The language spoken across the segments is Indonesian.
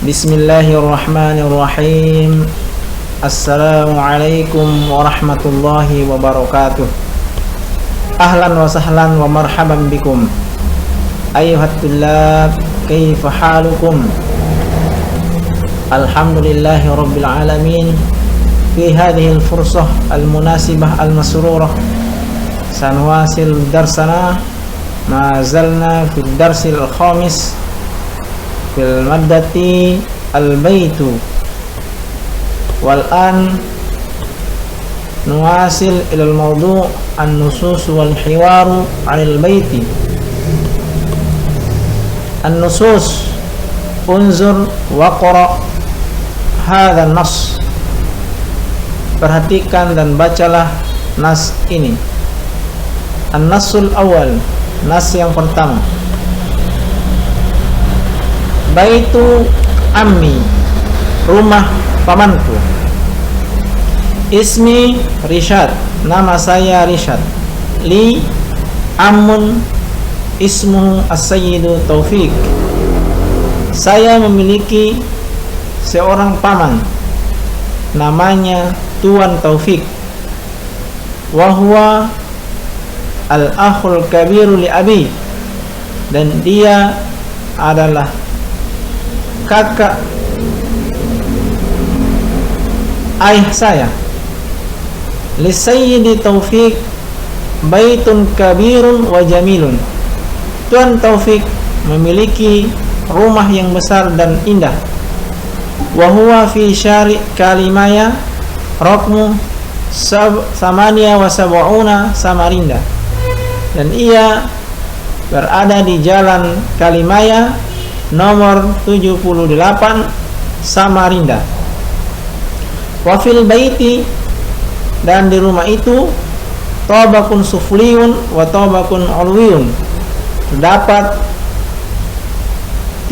Bismillahirrahmanirrahim. Assalamualaikum warahmatullahi wabarakatuh. Ahlan wa sahlan wa marhaban bikum ayyuhat tullab, kaifa halukum? Alhamdulillahi rabbil alamin. Fi hadhihi al-fursah al-munasibah al-masrurah sanwasil darsana ma zalna fi ad-darsil al-khamis fil maddati al-baitu wal an nuwasil ila al-mawdu' an-nusus wal hiwaru 'anil baiti. An-nusus, unzur wa qra' hadha an-nass. Perhatikan dan bacalah nas ini. An-nassul awal, nas yang pertama. Baitu ammi, rumah pamanku. Ismi Rishad, nama saya Rishad. Li ammun ismuhu as-sayyidu Taufik. Saya memiliki seorang paman, namanya Tuan Taufik. Wa huwa al-akhul kabiru li abi, dan dia adalah kakak ayah saya. Li sayyidi Taufik baitun kabirun wa jamilun. Tuan Taufik memiliki rumah yang besar dan indah. Wa huwa fi syari' Kalimaya raqmu samania wa sab'una Samarinda, dan ia berada di jalan Kalimaya nomor 78 Samarinda. Wa fil baiti, dan di rumah itu tabakun sufliyun wa tabakun ulwiyun, terdapat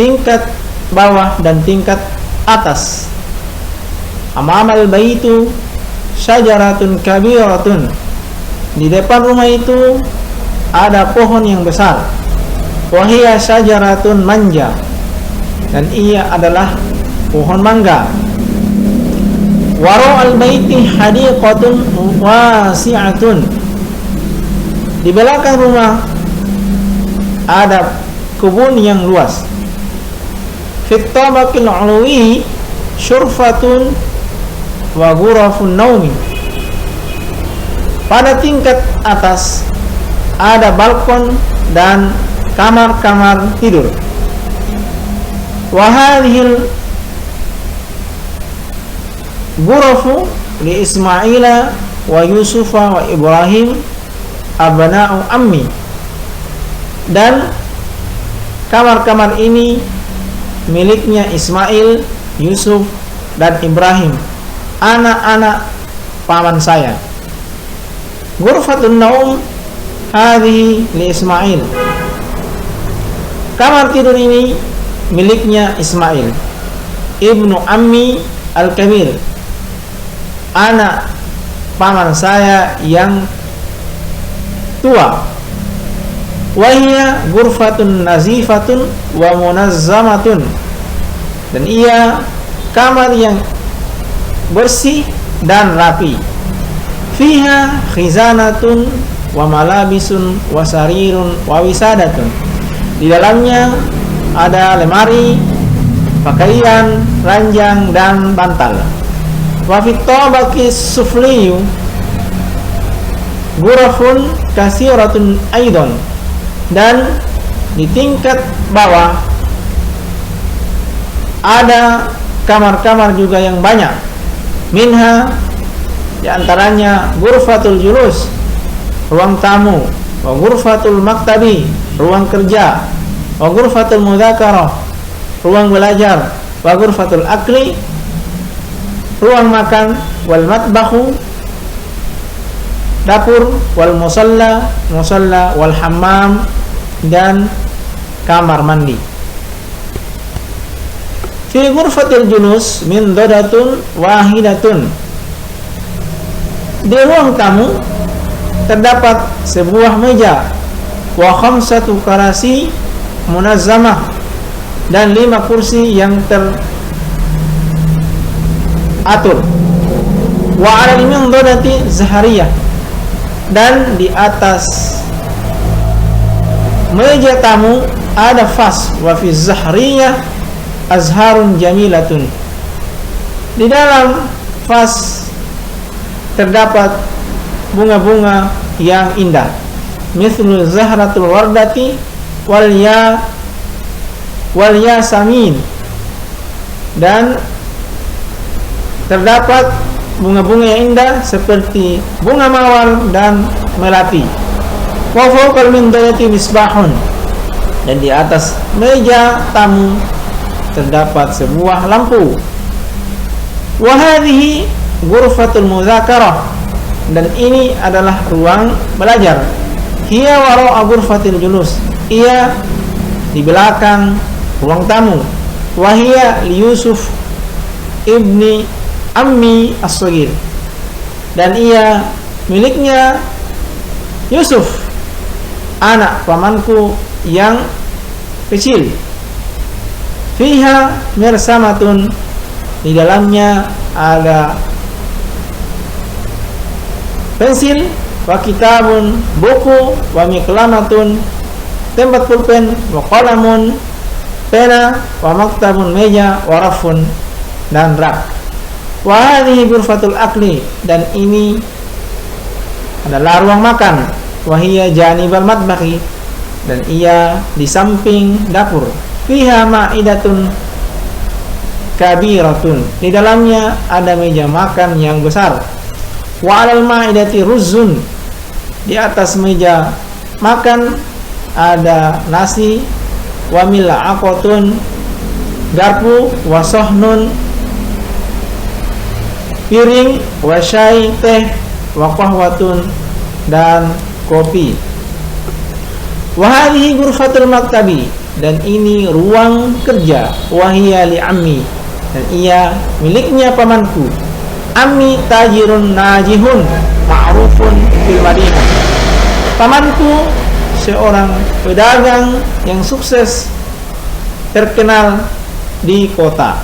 tingkat bawah dan tingkat atas. Amamal baitu syajaratun kabiratun, di depan rumah itu ada pohon yang besar. Wahia syajaratun manja, dan ia adalah pohon mangga. Wara al-baiti hadiqatun wasi'atun, di belakang rumah ada kebun yang luas. Fit tabaqil 'ulwi syurfatun wa ghurafun naumi, pada tingkat atas ada balkon dan kamar-kamar tidur. Wa hadhil ghurafu li Ismaila wa Yusufa wa Ibrahim abna'u ammi, dan kamar-kamar ini miliknya Ismail, Yusuf, dan Ibrahim, anak-anak paman saya. Ghurfatun naum hadhihi li Ismail, kamar tidur ini miliknya Ismail, ibnu ammi al-kabir, anak paman saya yang tua. Wahia ghurfatun nazifatun wa munazzamatun, dan ia kamar yang bersih dan rapi. Fiha khizanatun wa malabisun wa sarirun wa wisadatun, di dalamnya ada lemari, pakaian, ranjang, dan bantal. Wa fit tabaqis sufliyu ghurafun katsiratun aidan, dan di tingkat bawah ada kamar-kamar juga yang banyak. Minha, di antaranya ghurfatul julus, ruang tamu, wa ghurfatul maktabi, ruang kerja, wa ghurfatul mudzakarah, ruang belajar, wa ghurfatul akli, ruang makan, wal matbahu, dapur, wal musalla, musalla, wal hammam, dan kamar mandi. Fi ghurfatil julus min dadatun wahidatun, di ruang tamu terdapat sebuah meja, wa khamsatu karasi munazzamah, dan 5 kursi yang atur. Wa 'alal mindadati zahariyah, dan di atas meja tamu ada vas. Wa fi zahriyah azharun jamilatun, di dalam vas terdapat bunga-bunga yang indah. Mithlu zahratul wardati wal yasamin, dan terdapat bunga-bunga yang indah seperti bunga mawar dan melati. Wa fawqal mindadati misbahun, dan di atas meja tamu terdapat sebuah lampu. Wa hadhihi ghurfatul mudzakarah, dan ini adalah ruang belajar. Hiya wara'a ghurfatil julus, ia di belakang ruang tamu. Wa hiya li Yusuf ibni ammi as-saghir, dan ia miliknya Yusuf, anak pamanku yang kecil. Fiha mirsamatun, di dalamnya ada pensil, wa kitabun, buku, wa miklamatun, tempat pulpen, wa qalamun, pena, wa maktabun, meja, wa rafun, dan rak. Wa hadhihi ghurfatul akli, dan ini adalah ruang makan. Wa hiya janibal matbakhi, dan ia di samping dapur. Fiha ma'idatun kabiratun, di dalamnya ada meja makan yang besar. Wa 'alal ma'idati ruzzun, di atas meja makan ada nasi. Wa mil'aqatun, garpu. Wa sahnun, piring. Wa syai, teh. Wa qahwatun, dan kopi. Wa hadhihi ghurfatul maktabi, dan ini ruang kerja. Wa hiya li ammi, dan ia miliknya pamanku. Ammi tajirun najihun ma'rufun fil Madinah, pamanku seorang pedagang yang sukses, terkenal di kota.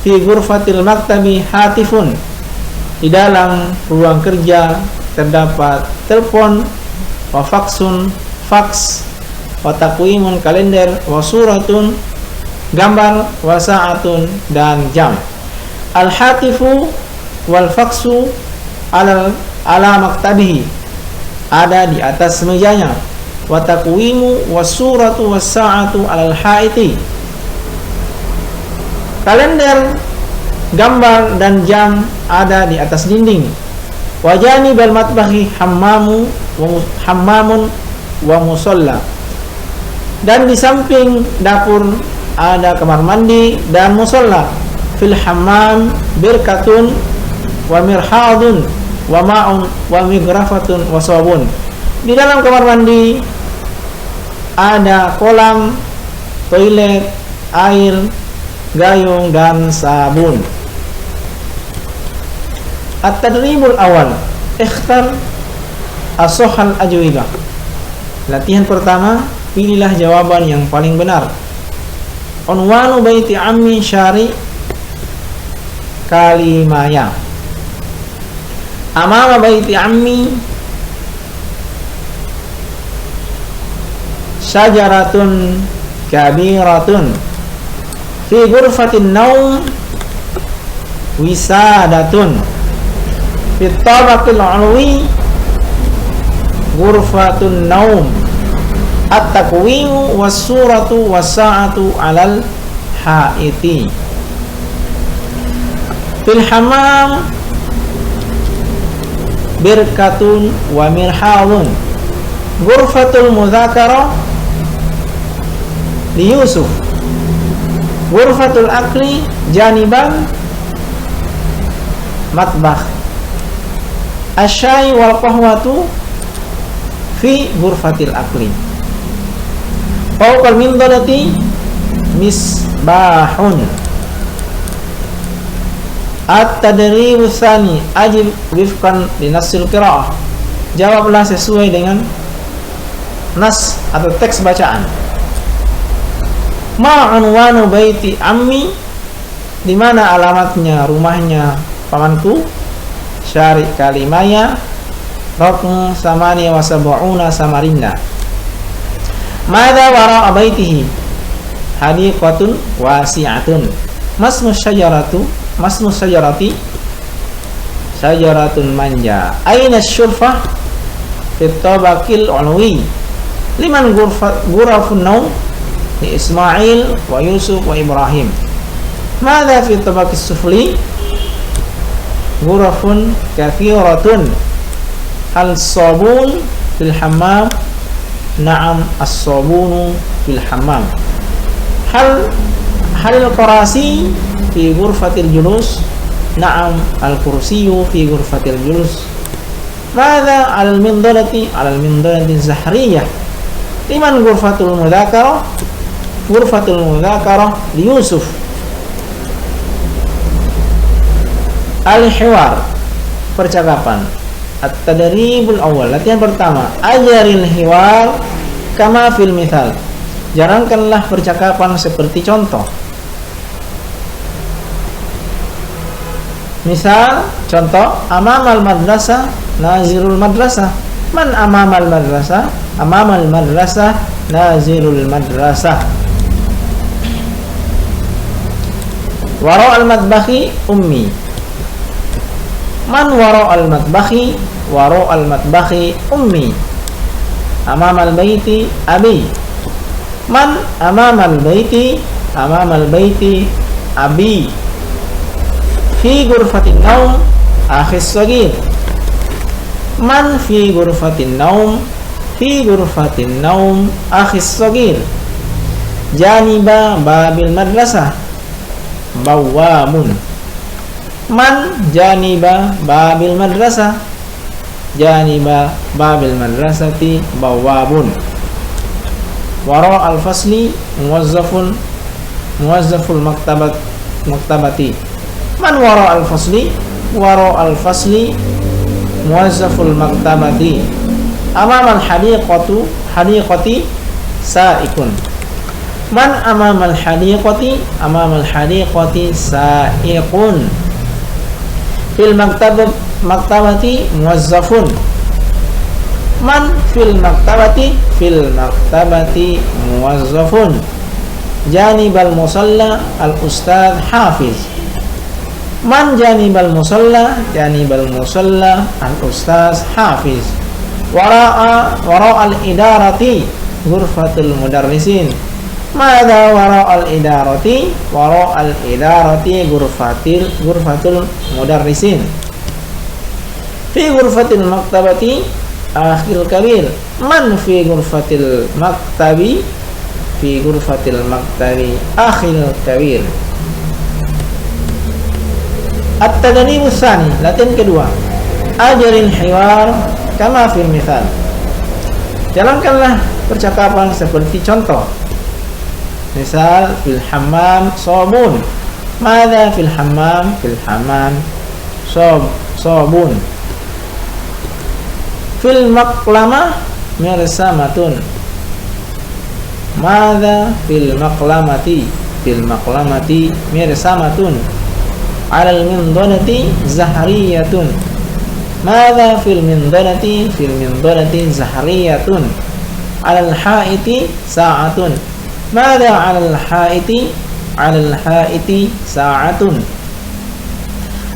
Fi ghurfatil maktabi hatifun, di dalam ruang kerja terdapat telepon. Wa faksun, faks. Wa taqwimun, kalender. Wa suratun, gambar. Wa sa'atun, dan jam. Al hatifu wal faksu ala maktabihi, ada di atas mejanya. Wa taqwimu was suratu was sa'atu alal haiti, kalender, gambar, dan jam ada di atas dinding. Wa janibal matbahi hammamun wa musalla, dan di samping dapur ada kamar mandi dan musalla. Fil hammam birkatun wa mirhadun wa ma'un wa mighrafatun wa sabun, di dalam kamar mandi ada kolam, toilet, air, gayung, dan sabun. At-tadribul awal, ikhtar as-sahhal ajwibah. Latihan pertama, pilihlah jawaban yang paling benar. Unwanu baiti ammi syari kalimaya. Amama baiti ammi syajaratun kabiratun. Fi ghurfatin naum wisadatun. Fi tabaqil ulwi ghurfatun naum. At-taqwimu was-suratu was-sa'atu 'alal haiti. Fil hammam birkatun wa mirhalun. Ghurfatul mudzakarah li Yusuf. Ghurfatul akli janiban matbakh. Asyai wal qahwatu fi ghurfatil akli. Fawqal mindadati misbahun. At-tadrib tsani, ajib wifqan li nassil qiraah. Jawablah sesuai dengan nas atau teks bacaan. Ma unwanu baiti ammi Di mana alamatnya rumahnya pamanku? Syari kalimaya Rokmu samani wa sab'una samarinda. Mada wara'a baitihi? Hadiqatun wasi'atun. Masmu syajarati syajaratun manja. Aina syurfah? Fit tabaqil ulwi. Liman ghurafun naum? Li Ismail wa Yusuf wa Ibrahim. Mada fit tabaqis sufli? Ghurafun kathiratun. Hal sabun fil hammam? Na'am, as-sabunu fil hammam. Hal al-kurasi fi ghurfatil julus? Na'am, al-kursiyu fi ghurfatil julus. Madza 'ala al-mindalati? 'Ala al-mindalati zahriyah. Liman ghurfatul mudzakarah? Ghurfatul mudzakarah li Yusuf. Al-hiwar, percakapan. At-tadribul awal, latihan pertama. Ajaril hiwar kama fil mithal. Jarangkanlah percakapan seperti contoh. Misal, contoh, amamal madrasah nazirul madrasah. Man amamal madrasah? Amamal madrasah nazirul madrasah. Wara al-matbakhi ummi. Man wara al-matbakhi? Wara al-matbakhi ummi. Amamal baiti abi. Man amamal baiti? Amamal baiti abi. Fi ghurfatin naum akhis sagir. Man fi ghurfatin naum? Fi ghurfatin naum akhis sagir. Janiba babil madrasah bawamun. Man janiba babil madrasah? Janiba babil madrasati bawabun. Wara al-fasli muwazzaful maktabati. Man wara al-fasli? Wara al-fasli muwazzaful maktabati. Amamal hadiqati sa'ikun. Man amamal hadiqati? Amamal hadiqati sa'iqun. Fil maktabati muwazzafun. Man fil maktabati? Fil maktabati muwazzafun. Janibal musalla al ustadz hafiz. Man janibal musalla? Janibal musalla al ustadz hafiz. Wara al idarati ghurfatul mudarrisin. Mada wara al-idarati? Wara al-idarati ghurfatul mudarrisin. Fi ghurfatil maktabati akhil kabir. Man fi ghurfatil maktabi? Fi ghurfatil maktabi akhil kabir. At-tadribus tsani, latihan kedua. Ajaril hiwar kama fil mithal. Jalankanlah percakapan seperti contoh. Misal, fil hammam sabun. Mada fil hammam? Fil hammam sabun. Fil maqlamah mirsamatun. Mada fil maqlamati? Fil maqlamati mirsamatun. Alal mindalati zahriyatun. Mada fil mindalati? Fil mindalati zahriyatun. Alal haiti sa'atun. Mada 'alal haiti? 'Alal haiti sa'atun.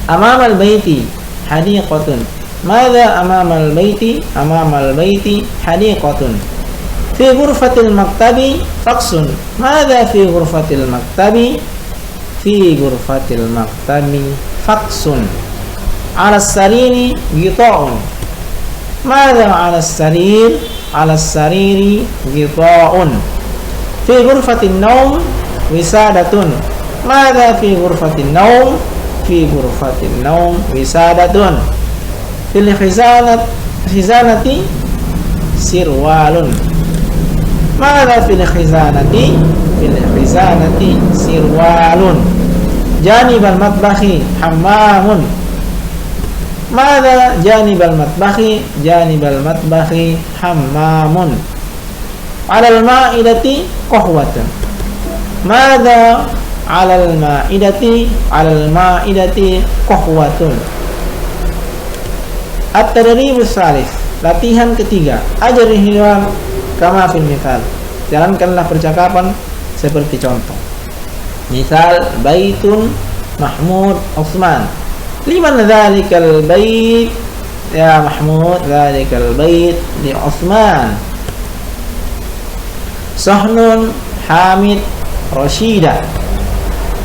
Amamal baiti hadiqatun. Mada amamal baiti? Amamal baiti hadiqatun. Fi ghurfatil maktabi faqsun. Mada fi ghurfatil maktabi? Fi ghurfatil maktabi faqsun. 'Alas sariri ghita'un. Mada 'alas sarir? 'Alas sariri ghita'un. Fi ghurfatin naum wisadatun. Mada fi ghurfatin naum? Fi ghurfatin naum wisadatun. Fil khizanati sirwalun. Mada fil khizanati? Fil khizanati sirwalun. Janibal matbakhi hammamun. Mada janibal matbakhi? Janibal matbakhi hammamun. Alal ma'idati qahwatun. Mada alal ma'idati qahwatun. At-tadribus salis, latihan ketiga, ajril hiwar kama fil mithal. Jalankanlah percakapan seperti contoh. Misal, baitun Mahmud Utsman. Liman dzalikal bait ya Mahmud? Dzalikal bait li Utsman. Sahnun Hamid Rashida.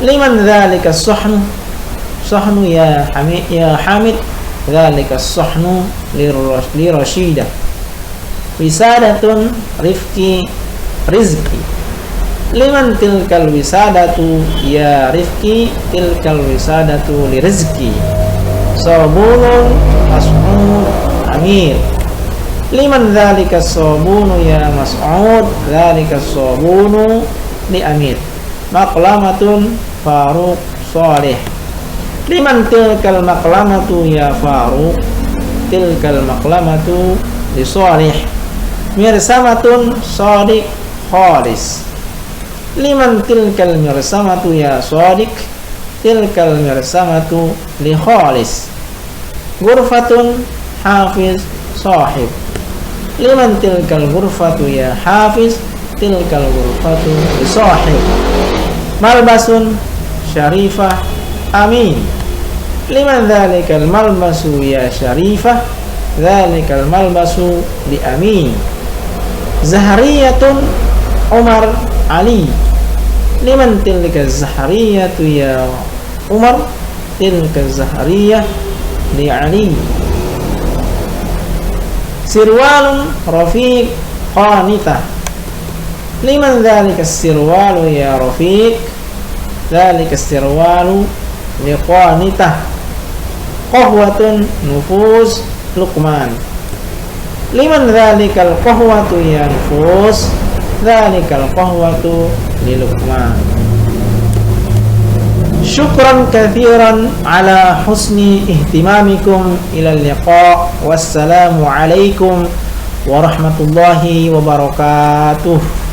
Liman dzalikas sahnu? Sahnu ya Hamid. Dzalikas sahnu li Rashida. Wisadatun Rifki Rizki. Liman tilkal wisadatu ya Rifki? Tilkal wisadatu li Rizki. Sabunun Mas'ud Amir. Liman dzalikas sabunu ya Mas'ud? Dzalikas sabunu li Amir. Maqlamatun Faruq Salih. Liman tilkal maqlamatu ya Faruq? Tilkal maqlamatu li Salih. Mirsamatun Shadiq Khalis. Liman tilkal mirsamatu ya Shadiq? Tilkal mirsamatu li Khalis. Ghurfatun Hafiz Sahib. Liman tilkal ghurfatu ya Hafiz? Tilkal ghurfatu li Sahib. Malbasun Syarifah Amin. Liman dzalikal malbasu ya Syarifah? Dzalikal malbasu li Amin. Zahriyatun Umar Ali. Liman tilka zahriyatu ya Umar? Tilka zahriyah li Ali. Sirwalun Rafiq Qanitah. Liman dzalika sirwalu ya Rafiq? Dzalika sirwalu li Qanitah. Qahwatun Nufus Luqman. Liman dzalikal qahwatu ya Nufus? Dzalikal qahwatu li Luqman. Syukran katsiran ala husni ihtimamikum. Ila liqa. Wassalamu alaikum warahmatullahi wabarakatuh.